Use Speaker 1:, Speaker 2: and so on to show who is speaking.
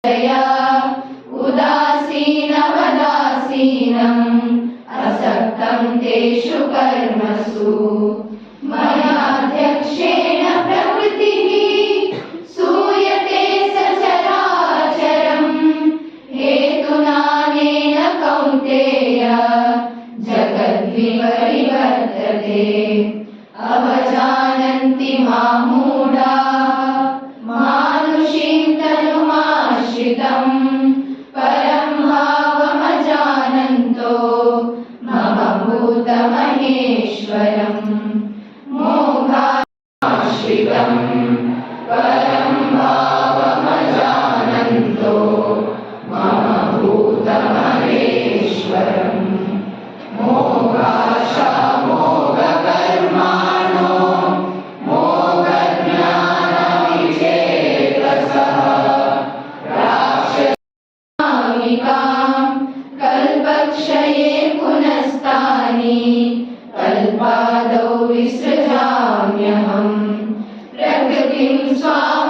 Speaker 1: उदासीनवदासीनम् असक्तं तेषु कर्मसु मयाध्यक्षेण प्रकृतिः सूयते सचराचरम् हेतुनानेन कौन्तेय जगद्विपरिवर्तते अवजानन्ति मां मूढाः मानुषीं तनुमाश्रितम् परं भावमजानन्तो मम भूतमहेश्वरम् मोहाश्रितम् परं भावमजानन्तो मम भूतमहेश्वरम् मोहाशामोहकर्माणो मोहज्ञानविचेतसः कल्पक्षये पुनस्तानि कल्पादौ विसृजाम्यहम् प्रकृतिं स्वाम्